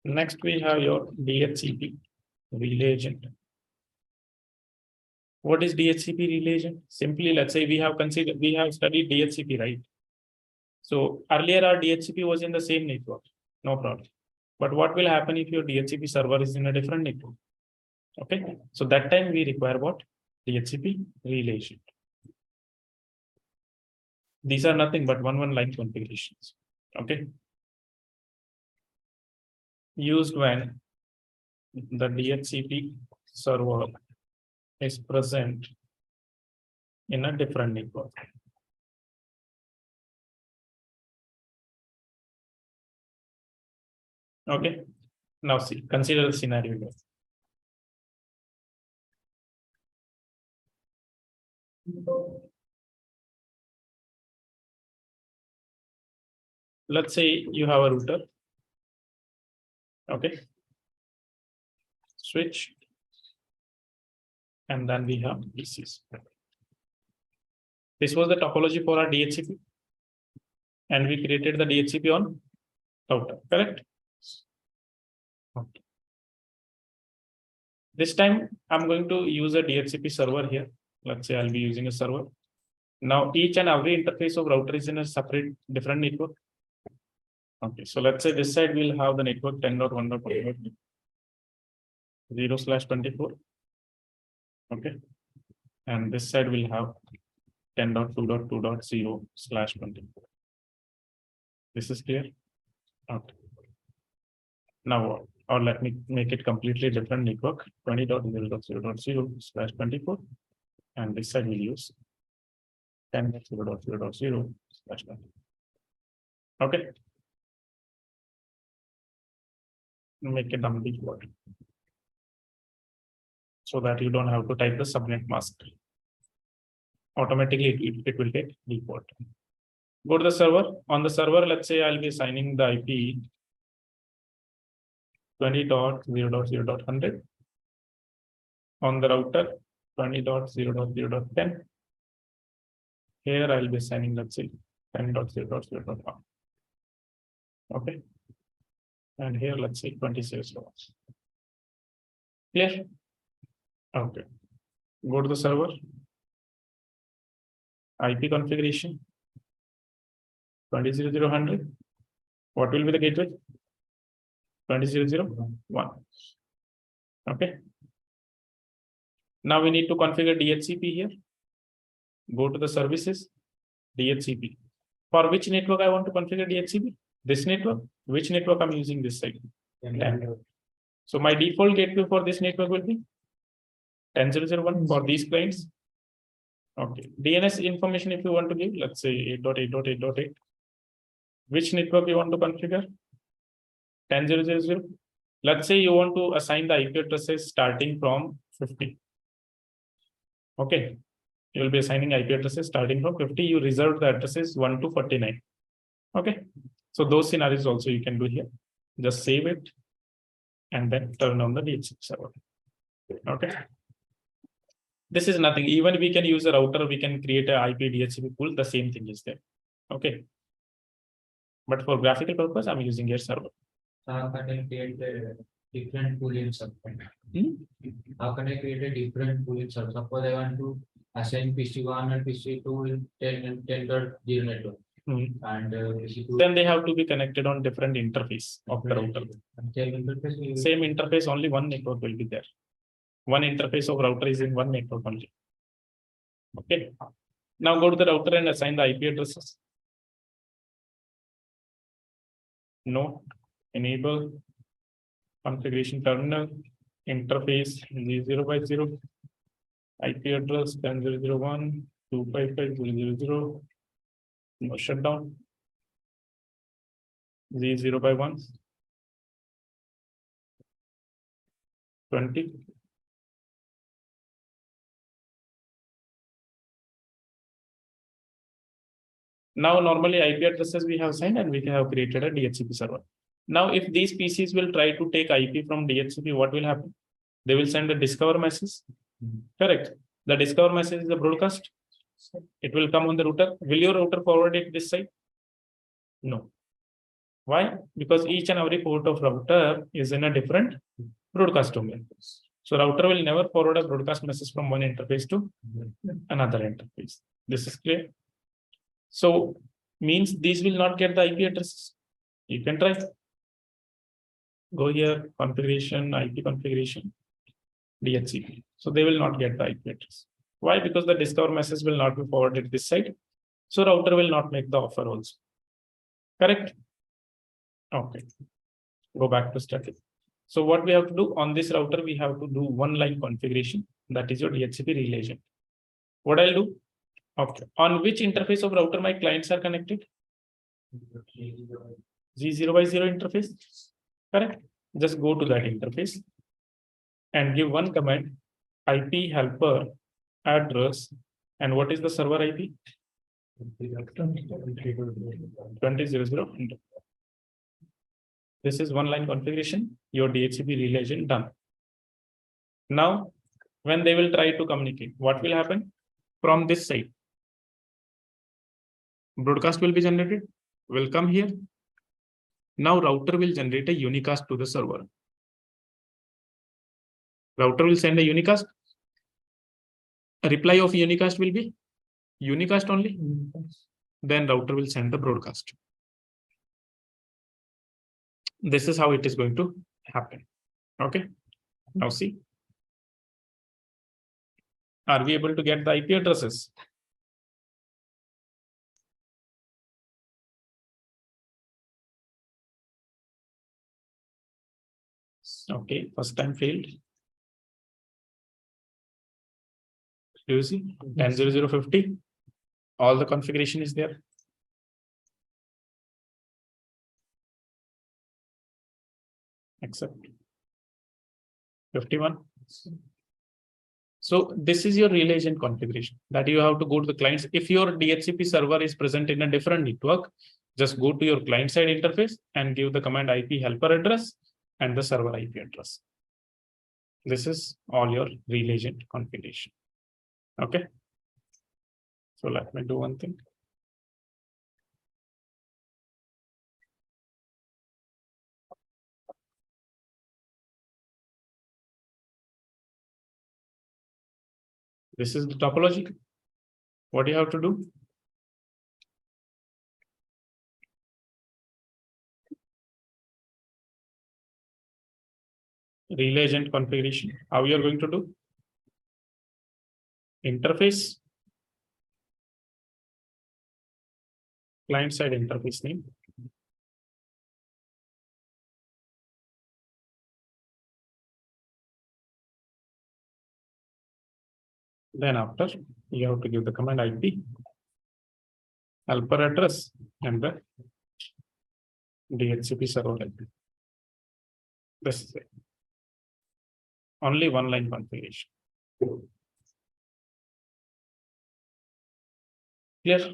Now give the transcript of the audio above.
Next, we have your DHCP relay agent. What is DHCP relay agent? Simply, let's say we have studied DHCP, right? So earlier our DHCP was in the same network, no problem. But what will happen if your DHCP server is in a different network? Okay, so that time we require what? DHCP relay agent. These are nothing but one line configurations. Okay, used when the DHCP server is present in a different network. Okay, now see, consider the scenario here. Let's say you have a router. Okay, switch, and then we have PCs. This was the topology for our DHCP, and we created the DHCP on router, correct? Okay. This time I'm going to use a DHCP server here. Let's say I'll be using a server. Now each and every interface of router is in a separate different network. Okay, so let's say this side will have the network 10.1.0/24. Okay, and this side will have 10.2.2.0/24. This is clear. Okay. Now, or let me make it completely different network 20.0.0.0/24, and this side will use 10.0.0.0/24. Okay. Make a dumb default so that you don't have to type the subnet mask. Automatically it will take default. Go to the server. On the server, let's say I'll be assigning the IP 20.0.0.100. On the router 20.0.0.10. Here I'll be assigning, let's say 10.0.0.1. Okay. And here let's say 26 hours. Clear? Okay. Go to the server. IP configuration 20.0.0.100. What will be the gateway? 20.0.0.1. Okay. Now we need to configure DHCP here. Go to the services, DHCP. For which network I want to configure DHCP? This network. Which network I'm using this side? 10. So my default gateway for this network will be 10.0.0.1 for these clients. Okay. DNS information if you want to give, let's say 8.8.8.8. Which network you want to configure? 10.0.0.0. Let's say you want to assign the IP addresses starting from 50. Okay. You will be assigning IP addresses starting from 50. You reserve the addresses 1 to 49. Okay. So those scenarios also you can do here. Just save it and then turn on the DHCP server. Okay. This is nothing. Even we can use a router, we can create a IP DHCP pool. The same thing is there. Okay. But for graphical purpose, I'm using your server. How can I create a different pool in server? How can I create a different pool in server? Suppose I want to assign PC1 and PC2 in 10.0 network. And then they have to be connected on different interface of the router. Same interface, only one network will be there. One interface of router is in one network only. Okay. Now go to the router and assign the IP addresses. No. Enable configuration terminal interface 0x0 IP address 10.0.0.1 255.0.0.0. No shutdown. Z0/1 20. Now normally IP addresses we have assigned and we have created a DHCP server. Now if these PCs will try to take IP from DHCP, what will happen? They will send a discover message. Correct. The discover message is the broadcast. It will come on the router. Will your router forward it this side? No. Why? Because each and every port of router is in a different broadcast domain. So router will never forward a broadcast message from one interface to another interface. This is clear. So means these will not get the IP addresses. You can try. Go here, configuration, IP configuration, DHCP. So they will not get the IP address. Why? Because the discover message will not be forwarded this side. So router will not make the offer also. Correct? Okay. Go back to static. So what we have to do on this router, we have to do one line configuration. That is your DHCP relay agent. What I'll do? Okay. On which interface of router my clients are connected? Z0 by 0 interface. Correct. Just go to that interface and give one command, IP helper address. And what is the server IP? 20.0.0. This is one line configuration. Your DHCP relay agent done. Now, when they will try to communicate, what will happen? From this side, broadcast will be generated, will come here. Now router will generate a unicast to the server. Router will send a unicast. A reply of unicast will be unicast only. Then router will send the broadcast. This is how it is going to happen. Okay. Now see. Are we able to get the IP addresses? Okay, first time failed. Do you see? 10.0.0.50. All the configuration is there. Except 51. So this is your relay agent configuration that you have to go to the clients. If your DHCP server is present in a different network, just go to your client side interface and give the command IP helper address and the server IP address. This is all your relay agent configuration. Okay. So let me do one thing. This is the topology. What do you have to do? Relay agent configuration. How you are going to do? Interface. Client side interface name. Then after, you have to give the command IP helper address and the DHCP server IP. This is it. Only one line configuration. Clear?